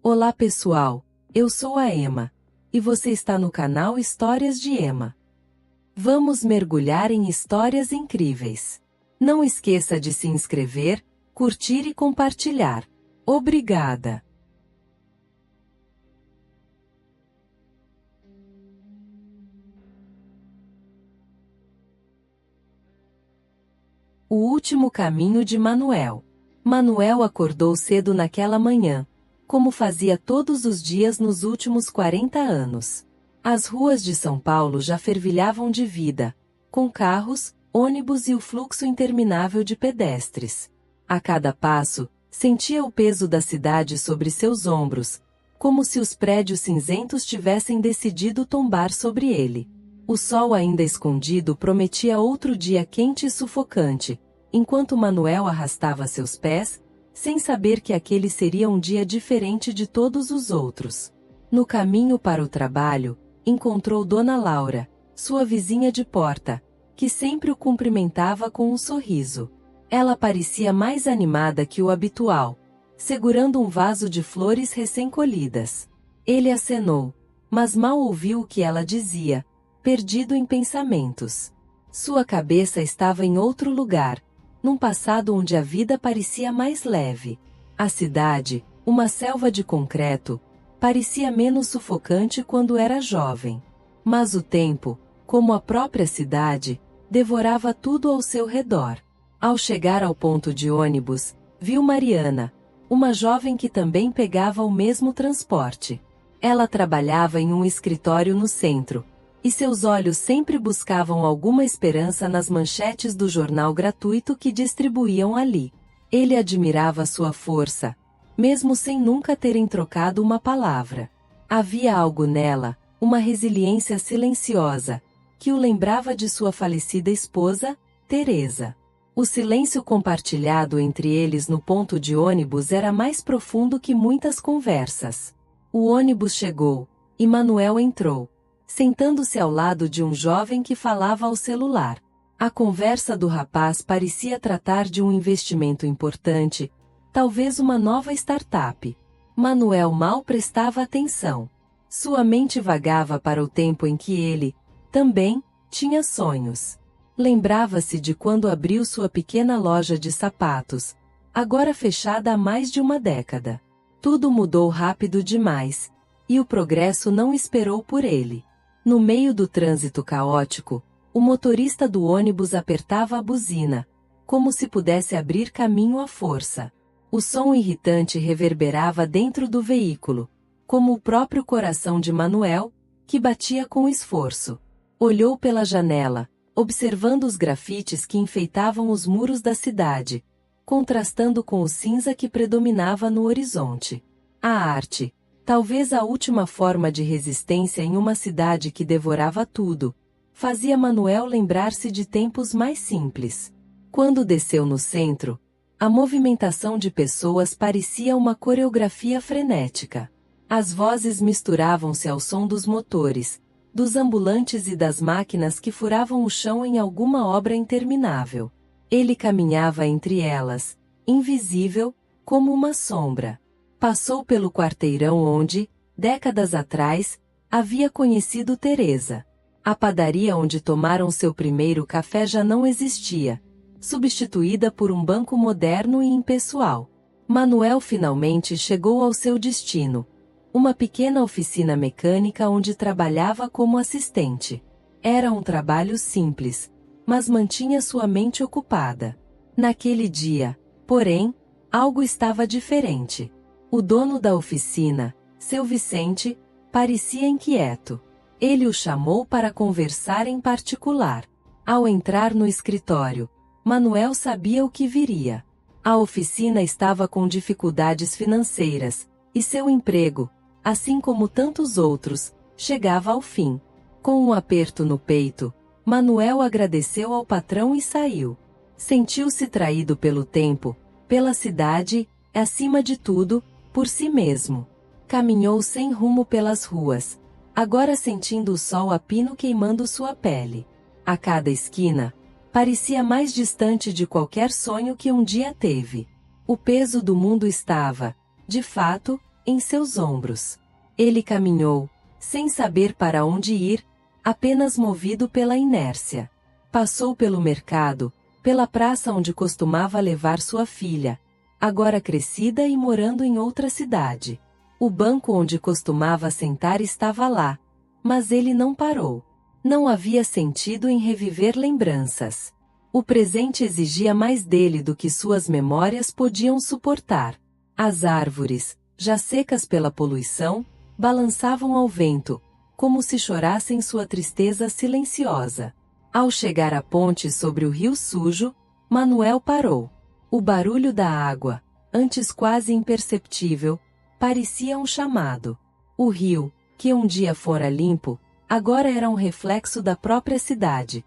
Olá pessoal, eu sou a Emma, e você está no canal Histórias de Emma. Vamos mergulhar em histórias incríveis. Não esqueça de se inscrever, curtir e compartilhar. Obrigada! O último caminho de Manuel. Manuel acordou cedo naquela manhã, como fazia todos os dias nos últimos 40 anos. As ruas de São Paulo já fervilhavam de vida, com carros, ônibus e o fluxo interminável de pedestres. A cada passo, sentia o peso da cidade sobre seus ombros, como se os prédios cinzentos tivessem decidido tombar sobre ele. O sol ainda escondido prometia outro dia quente e sufocante, enquanto Manuel arrastava seus pés, sem saber que aquele seria um dia diferente de todos os outros. No caminho para o trabalho, encontrou Dona Laura, sua vizinha de porta, que sempre o cumprimentava com um sorriso. Ela parecia mais animada que o habitual, segurando um vaso de flores recém-colhidas. Ele acenou, mas mal ouviu o que ela dizia, perdido em pensamentos. Sua cabeça estava em outro lugar, num passado onde a vida parecia mais leve. A cidade, uma selva de concreto, parecia menos sufocante quando era jovem. Mas o tempo, como a própria cidade, devorava tudo ao seu redor. Ao chegar ao ponto de ônibus, viu Mariana, uma jovem que também pegava o mesmo transporte. Ela trabalhava em um escritório no centro, e seus olhos sempre buscavam alguma esperança nas manchetes do jornal gratuito que distribuíam ali. Ele admirava sua força, mesmo sem nunca terem trocado uma palavra. Havia algo nela, uma resiliência silenciosa, que o lembrava de sua falecida esposa, Teresa. O silêncio compartilhado entre eles no ponto de ônibus era mais profundo que muitas conversas. O ônibus chegou, e Manuel entrou, sentando-se ao lado de um jovem que falava ao celular. A conversa do rapaz parecia tratar de um investimento importante, talvez uma nova startup. Manuel mal prestava atenção. Sua mente vagava para o tempo em que ele, também, tinha sonhos. Lembrava-se de quando abriu sua pequena loja de sapatos, agora fechada há mais de uma década. Tudo mudou rápido demais, e o progresso não esperou por ele. No meio do trânsito caótico, o motorista do ônibus apertava a buzina, como se pudesse abrir caminho à força. O som irritante reverberava dentro do veículo, como o próprio coração de Manuel, que batia com esforço. Olhou pela janela, observando os grafites que enfeitavam os muros da cidade, contrastando com o cinza que predominava no horizonte. A arte, talvez a última forma de resistência em uma cidade que devorava tudo, fazia Manuel lembrar-se de tempos mais simples. Quando desceu no centro, a movimentação de pessoas parecia uma coreografia frenética. As vozes misturavam-se ao som dos motores, dos ambulantes e das máquinas que furavam o chão em alguma obra interminável. Ele caminhava entre elas, invisível, como uma sombra. Passou pelo quarteirão onde, décadas atrás, havia conhecido Teresa. A padaria onde tomaram seu primeiro café já não existia, substituída por um banco moderno e impessoal. Manuel finalmente chegou ao seu destino. Uma pequena oficina mecânica onde trabalhava como assistente. Era um trabalho simples, mas mantinha sua mente ocupada. Naquele dia, porém, algo estava diferente. O dono da oficina, seu Vicente, parecia inquieto. Ele o chamou para conversar em particular. Ao entrar no escritório, Manuel sabia o que viria. A oficina estava com dificuldades financeiras, e seu emprego, assim como tantos outros, chegava ao fim. Com um aperto no peito, Manuel agradeceu ao patrão e saiu. Sentiu-se traído pelo tempo, pela cidade, e, acima de tudo, por si mesmo. Caminhou sem rumo pelas ruas, agora sentindo o sol a pino queimando sua pele. A cada esquina, parecia mais distante de qualquer sonho que um dia teve. O peso do mundo estava, de fato, em seus ombros. Ele caminhou, sem saber para onde ir, apenas movido pela inércia. Passou pelo mercado, pela praça onde costumava levar sua filha, agora crescida e morando em outra cidade. O banco onde costumava sentar estava lá, mas ele não parou. Não havia sentido em reviver lembranças. O presente exigia mais dele do que suas memórias podiam suportar. As árvores, já secas pela poluição, balançavam ao vento, como se chorassem sua tristeza silenciosa. Ao chegar à ponte sobre o rio sujo, Manuel parou. O barulho da água, antes quase imperceptível, parecia um chamado. O rio, que um dia fora limpo, agora era um reflexo da própria cidade.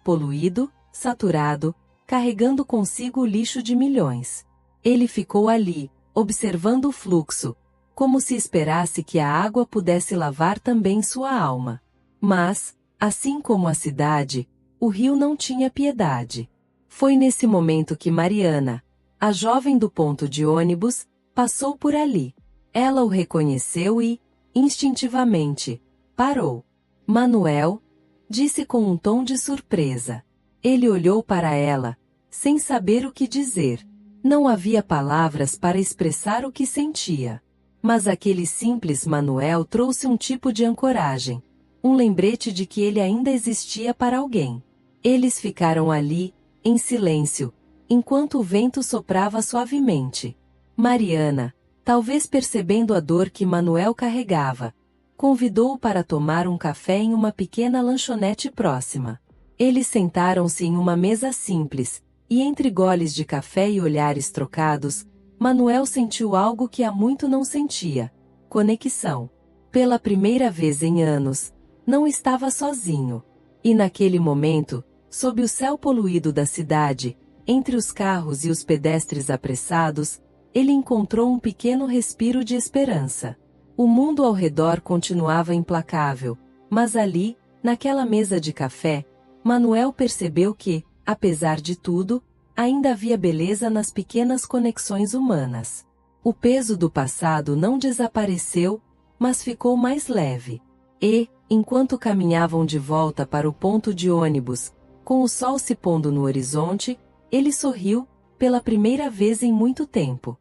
Poluído, saturado, carregando consigo o lixo de milhões. Ele ficou ali, observando o fluxo, como se esperasse que a água pudesse lavar também sua alma. Mas, assim como a cidade, o rio não tinha piedade. Foi nesse momento que Mariana, a jovem do ponto de ônibus, passou por ali. Ela o reconheceu e, instintivamente, parou. Manuel, disse com um tom de surpresa. Ele olhou para ela, sem saber o que dizer. Não havia palavras para expressar o que sentia. Mas aquele simples Manuel trouxe um tipo de ancoragem, um lembrete de que ele ainda existia para alguém. Eles ficaram ali, em silêncio, enquanto o vento soprava suavemente. Mariana, talvez percebendo a dor que Manuel carregava, convidou-o para tomar um café em uma pequena lanchonete próxima. Eles sentaram-se em uma mesa simples, e entre goles de café e olhares trocados, Manuel sentiu algo que há muito não sentia: conexão. Pela primeira vez em anos, não estava sozinho. E naquele momento, sob o céu poluído da cidade, entre os carros e os pedestres apressados, ele encontrou um pequeno respiro de esperança. O mundo ao redor continuava implacável, mas ali, naquela mesa de café, Manuel percebeu que, apesar de tudo, ainda havia beleza nas pequenas conexões humanas. O peso do passado não desapareceu, mas ficou mais leve. E, enquanto caminhavam de volta para o ponto de ônibus, com o sol se pondo no horizonte, ele sorriu, pela primeira vez em muito tempo.